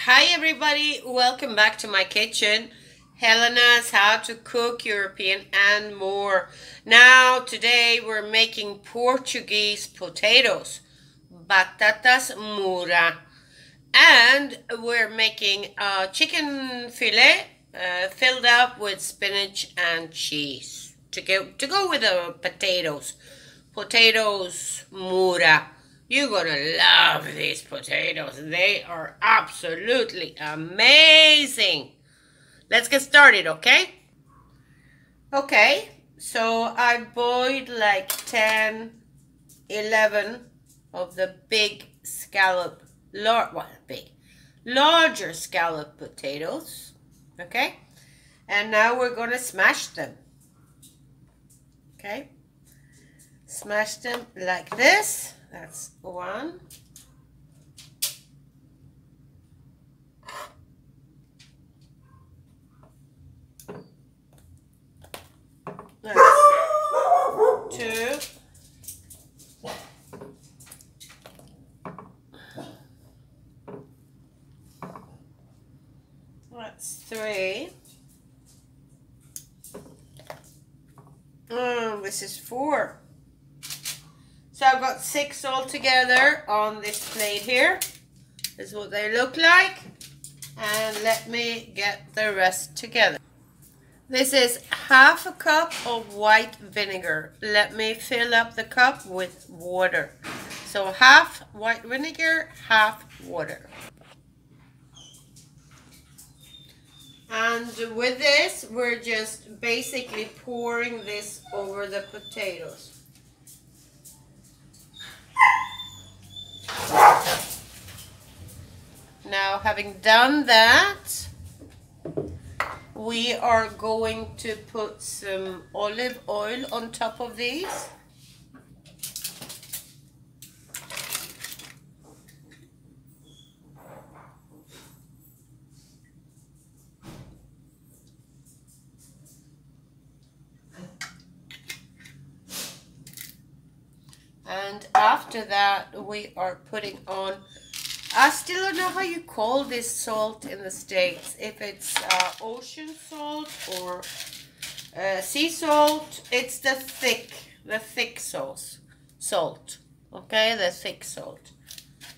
Hi everybody, welcome back to my kitchen. Helena's How to Cook European and More. Now today we're making Portuguese potatoes, batatas murra, and we're making a chicken fillet filled up with spinach and cheese to go with the potatoes. Potatoes murra. You're gonna love these potatoes. They are absolutely amazing. Let's get started, okay? Okay, so I boiled like 10, 11 of the big scallop, larger scallop potatoes, okay? And now we're gonna smash them, okay? Smash them like this. That's one. That's two. That's three. This is four. So I've got 6 all together on this plate here. This is what they look like. And let me get the rest together. This is half a cup of white vinegar. Let me fill up the cup with water. So half white vinegar, half water. And with this, we're just basically pouring this over the potatoes. Now, having done that, we are going to put some olive oil on top of these. And after that, we are putting on, I still don't know how you call this salt in the States. If it's ocean salt or sea salt, it's the thick salt. Okay, the thick salt.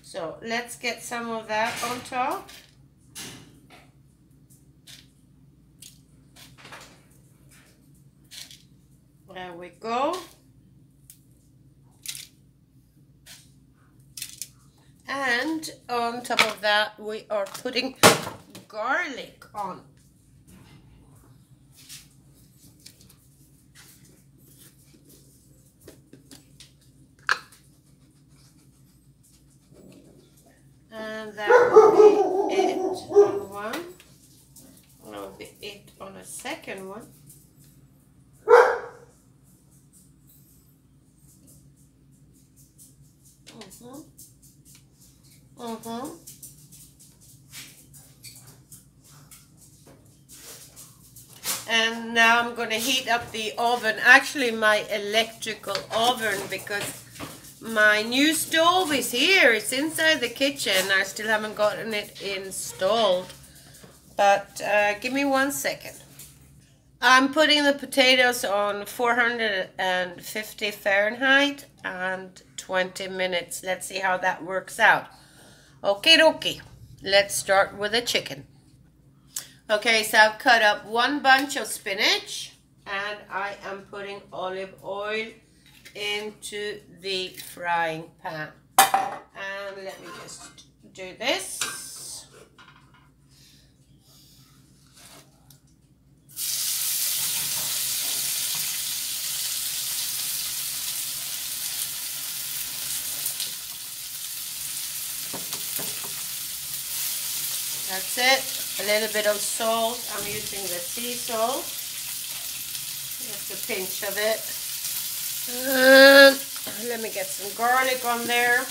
So let's get some of that on top. There we go. And on top of that, we are putting garlic on. And that will be it on one. That will be it on a second one. And now I'm going to heat up the oven, actually my electrical oven, because my new stove is here. It's inside the kitchen. I still haven't gotten it installed, but give me 1 second. I'm putting the potatoes on 450 Fahrenheit and 20 minutes. Let's see how that works out. Okie dokie. Let's start with the chicken. Okay, so I've cut up 1 bunch of spinach and I am putting olive oil into the frying pan. And let me just do this. That's it. A little bit of salt. I'm using the sea salt. Just a pinch of it. And let me get some garlic on there.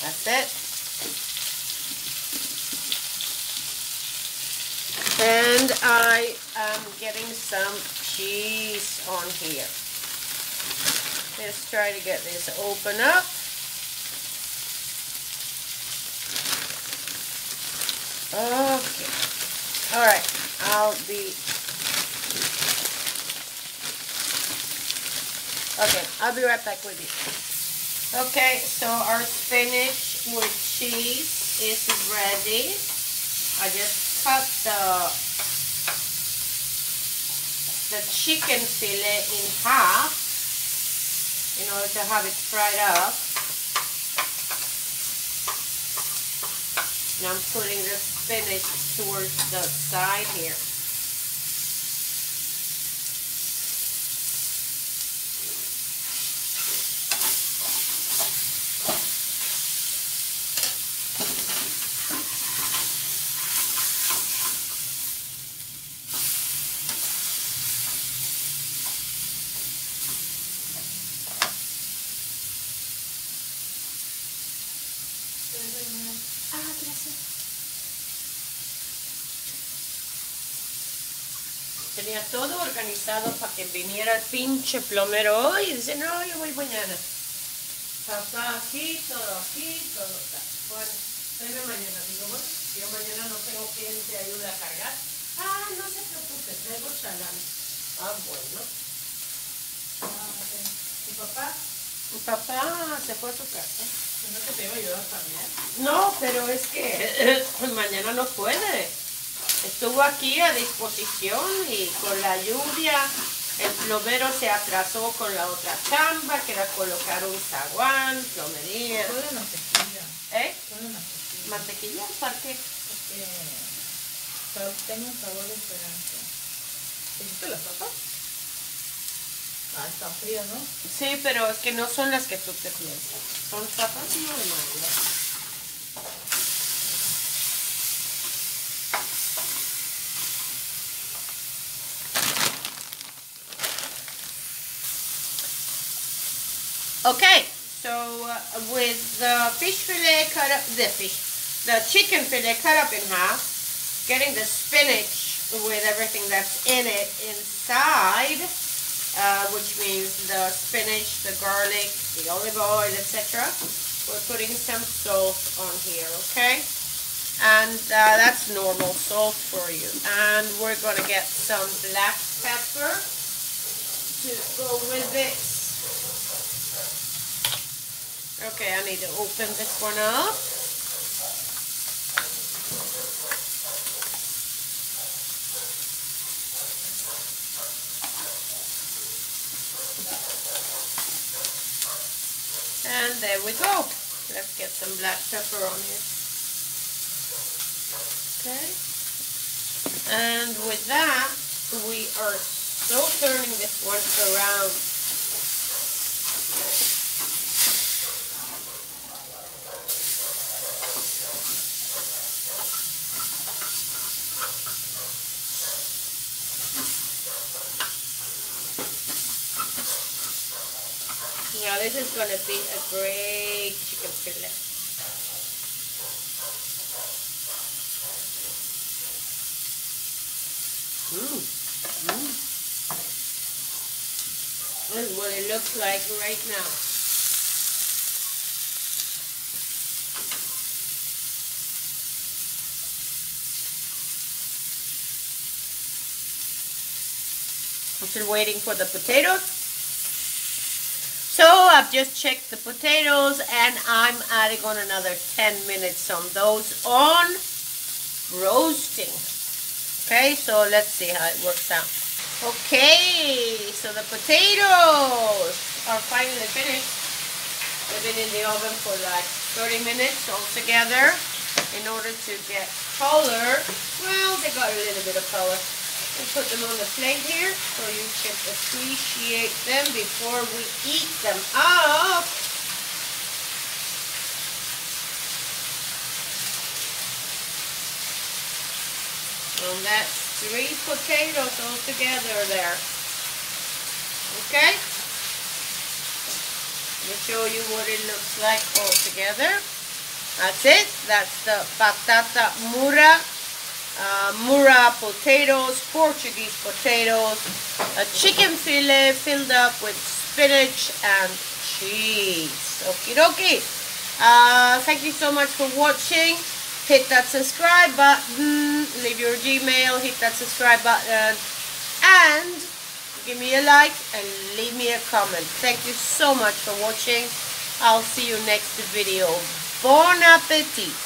That's it. And I am getting some cheese on here. Let's try to get this open up. Okay. Alright, I'll be right back with you. Okay, so our spinach with cheese is ready. I just cut the chicken fillet in half in order to have it fried up. Now I'm putting the spinach towards the side here. Tenía todo organizado para que viniera el pinche plomero hoy. Y dice, no, yo voy mañana. Papá aquí, todo está. Bueno, venga mañana. Digo, bueno, yo mañana no tengo quien te ayude a cargar. Ah, no se preocupe, traigo chalán. Ah, bueno. ¿Y papá? Mi papá se fue a su casa. ¿No que te iba a ayudar también? No, pero es que mañana no puede. Estuvo aquí a disposición y con la lluvia el plomero se atrasó con la otra chamba, que era colocar un zaguán, plomería. Todo de mantequilla. ¿Eh? Todo de mantequilla. ¿Mantequilla? ¿Para qué? Porque tengo un sabor diferente. ¿Hiciste la sopa? Ah, está fría, ¿no? Sí, pero es que no son las que tú te piensas. Son papas normales. Okay, so with the fish fillet cut up, the chicken fillet cut up in half, getting the spinach with everything that's in it inside, which means the spinach, the garlic, the olive oil, etc. We're putting some salt on here, okay? And that's normal salt for you. And we're going to get some black pepper to go with this. Okay, I need to open this one up. And there we go. Let's get some black pepper on here. Okay. And with that, we are so turning this one around. Now this is going to be a great chicken fillet. This is what it looks like right now. I'm still waiting for the potatoes. So I've just checked the potatoes and I'm adding on another 10 minutes on those on roasting. Okay, so let's see how it works out. Okay, so the potatoes are finally finished. They've been in the oven for like 30 minutes altogether in order to get color. Well, they got a little bit of color. And put them on the plate here so you can appreciate them before we eat them up. And that's 3 potatoes all together there. Okay? Let me show you what it looks like all together. That's it. That's the patata Murro potatoes, Portuguese potatoes, a chicken fillet filled up with spinach and cheese. Okie dokie. Thank you so much for watching. Hit that subscribe button, leave your Gmail, hit that subscribe button, and give me a like and leave me a comment. Thank you so much for watching. I'll see you next video. Bon appetit!